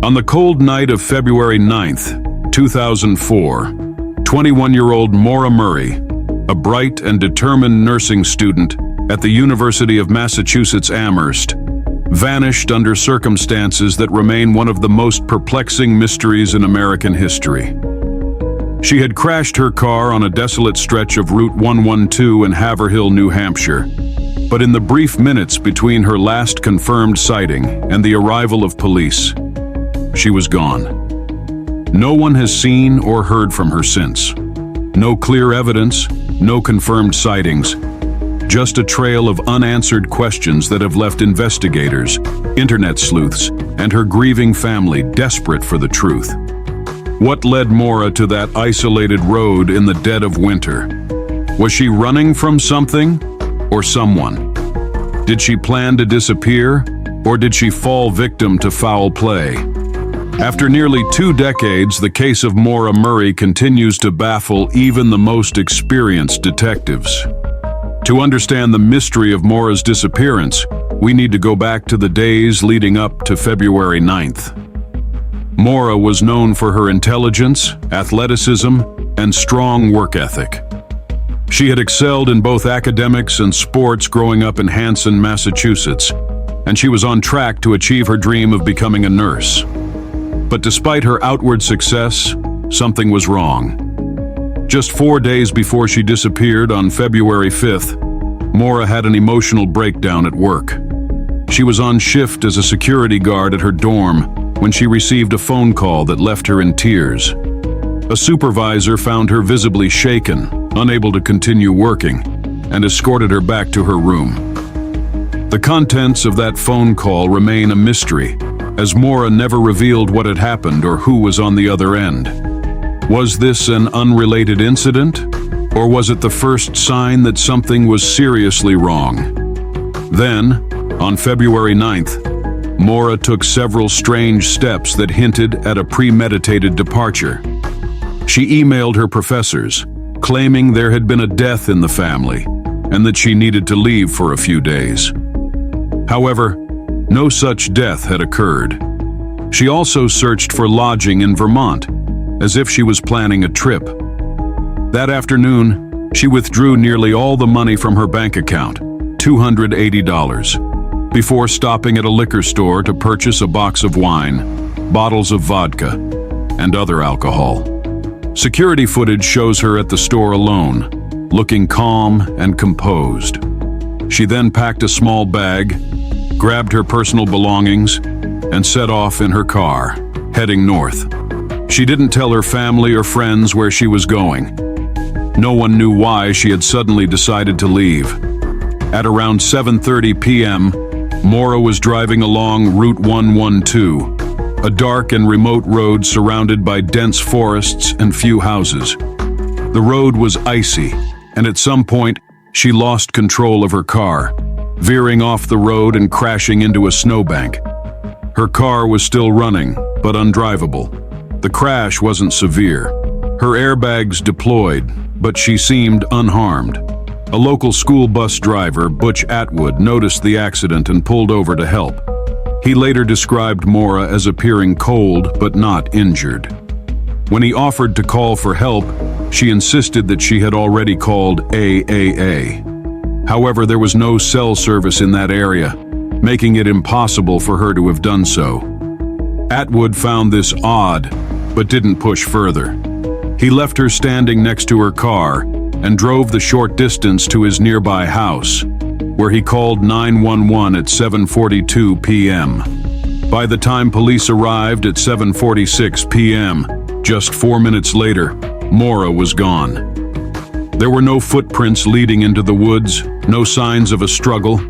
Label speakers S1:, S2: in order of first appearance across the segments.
S1: On the cold night of February 9th, 2004, 21-year-old Maura Murray, a bright and determined nursing student at the University of Massachusetts Amherst, vanished under circumstances that remain one of the most perplexing mysteries in American history. She had crashed her car on a desolate stretch of Route 112 in Haverhill, New Hampshire, but in the brief minutes between her last confirmed sighting and the arrival of police, she was gone. No one has seen or heard from her since. No clear evidence, no confirmed sightings, just a trail of unanswered questions that have left investigators, internet sleuths, and her grieving family desperate for the truth. What led Maura to that isolated road in the dead of winter? Was she running from something or someone? Did she plan to disappear, or did she fall victim to foul play? After nearly 2 decades, the case of Maura Murray continues to baffle even the most experienced detectives. To understand the mystery of Maura's disappearance, we need to go back to the days leading up to February 9th. Maura was known for her intelligence, athleticism, and strong work ethic. She had excelled in both academics and sports growing up in Hanson, Massachusetts, and she was on track to achieve her dream of becoming a nurse. But despite her outward success, something was wrong. Just 4 days before she disappeared on February 5th, Maura had an emotional breakdown at work. She was on shift as a security guard at her dorm when she received a phone call that left her in tears. A supervisor found her visibly shaken, unable to continue working, and escorted her back to her room. The contents of that phone call remain a mystery, as Maura never revealed what had happened or who was on the other end. Was this an unrelated incident, or was it the first sign that something was seriously wrong? Then, on February 9th, Maura took several strange steps that hinted at a premeditated departure. She emailed her professors, claiming there had been a death in the family and that she needed to leave for a few days. However, no such death had occurred. She also searched for lodging in Vermont, as if she was planning a trip. That afternoon, she withdrew nearly all the money from her bank account, $280, before stopping at a liquor store to purchase a box of wine, bottles of vodka, and other alcohol. Security footage shows her at the store alone, looking calm and composed. She then packed a small bag, grabbed her personal belongings, and set off in her car, heading north. She didn't tell her family or friends where she was going. No one knew why she had suddenly decided to leave. At around 7:30 p.m., Maura was driving along Route 112, a dark and remote road surrounded by dense forests and few houses. The road was icy, and at some point, she lost control of her car, veering off the road and crashing into a snowbank. Her car was still running, but undrivable. The crash wasn't severe. Her airbags deployed, but she seemed unharmed. A local school bus driver, Butch Atwood, noticed the accident and pulled over to help. He later described Maura as appearing cold but not injured. When he offered to call for help, she insisted that she had already called AAA. However, there was no cell service in that area, making it impossible for her to have done so. Atwood found this odd, but didn't push further. He left her standing next to her car and drove the short distance to his nearby house, where he called 911 at 7:42 p.m. By the time police arrived at 7:46 p.m., just 4 minutes later, Maura was gone. There were no footprints leading into the woods, no signs of a struggle,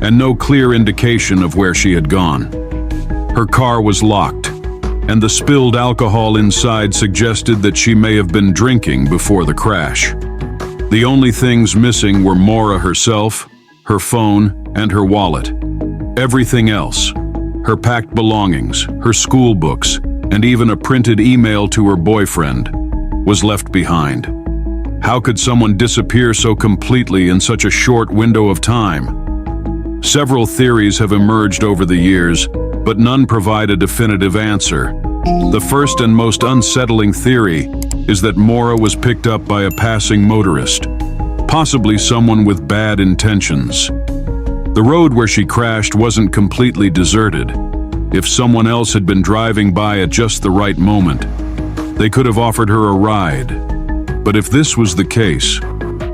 S1: and no clear indication of where she had gone. Her car was locked, and the spilled alcohol inside suggested that she may have been drinking before the crash. The only things missing were Maura herself, her phone, and her wallet. Everything else, her packed belongings, her school books, and even a printed email to her boyfriend, was left behind. How could someone disappear so completely in such a short window of time? Several theories have emerged over the years, but none provide a definitive answer. The first and most unsettling theory is that Maura was picked up by a passing motorist, possibly someone with bad intentions. The road where she crashed wasn't completely deserted. If someone else had been driving by at just the right moment, they could have offered her a ride. But if this was the case,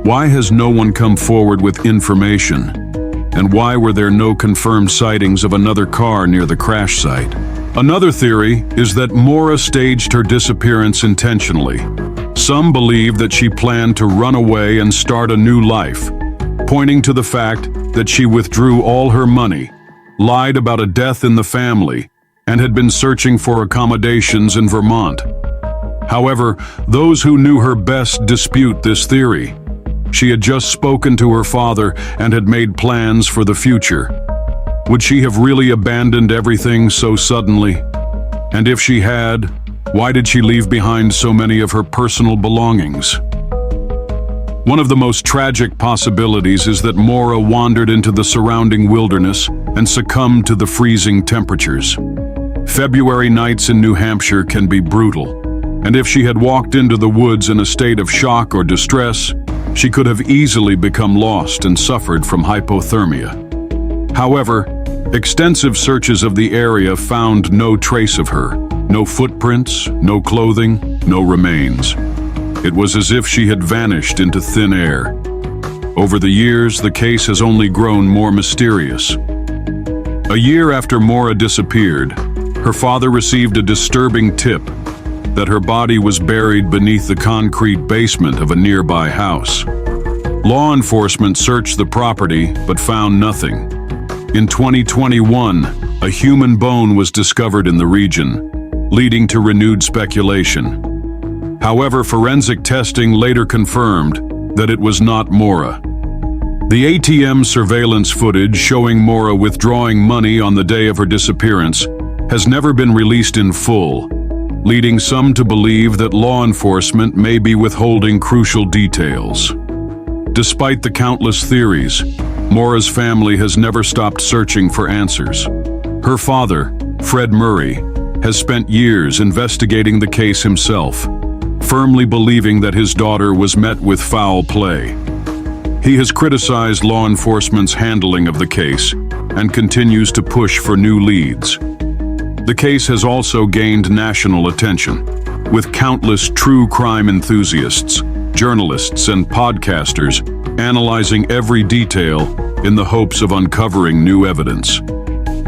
S1: why has no one come forward with information? And why were there no confirmed sightings of another car near the crash site? Another theory is that Maura staged her disappearance intentionally. Some believe that she planned to run away and start a new life, pointing to the fact that she withdrew all her money, lied about a death in the family, and had been searching for accommodations in Vermont. However, those who knew her best dispute this theory. She had just spoken to her father and had made plans for the future. Would she have really abandoned everything so suddenly? And if she had, why did she leave behind so many of her personal belongings? One of the most tragic possibilities is that Maura wandered into the surrounding wilderness and succumbed to the freezing temperatures. February nights in New Hampshire can be brutal, and if she had walked into the woods in a state of shock or distress, she could have easily become lost and suffered from hypothermia. However, extensive searches of the area found no trace of her, no footprints, no clothing, no remains. It was as if she had vanished into thin air. Over the years, the case has only grown more mysterious. A year after Maura disappeared, her father received a disturbing tip that her body was buried beneath the concrete basement of a nearby house. Law enforcement searched the property but found nothing. In 2021, a human bone was discovered in the region, leading to renewed speculation. However, forensic testing later confirmed that it was not Maura. The ATM surveillance footage showing Maura withdrawing money on the day of her disappearance has never been released in full, leading some to believe that law enforcement may be withholding crucial details. Despite the countless theories, Maura's family has never stopped searching for answers. Her father, Fred Murray, has spent years investigating the case himself, firmly believing that his daughter was met with foul play. He has criticized law enforcement's handling of the case and continues to push for new leads. The case has also gained national attention, with countless true crime enthusiasts, journalists, and podcasters analyzing every detail in the hopes of uncovering new evidence.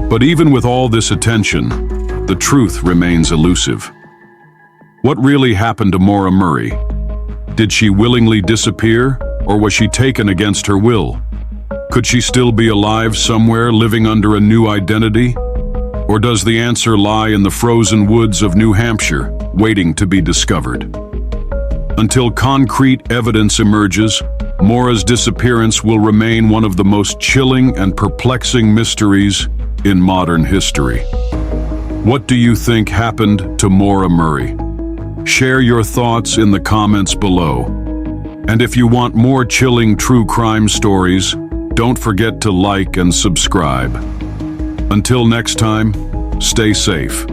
S1: But even with all this attention, the truth remains elusive. What really happened to Maura Murray? Did she willingly disappear, or was she taken against her will? Could she still be alive somewhere, living under a new identity? Or does the answer lie in the frozen woods of New Hampshire, waiting to be discovered? Until concrete evidence emerges, Maura's disappearance will remain one of the most chilling and perplexing mysteries in modern history. What do you think happened to Maura Murray? Share your thoughts in the comments below. And if you want more chilling true crime stories, don't forget to like and subscribe. Until next time, stay safe.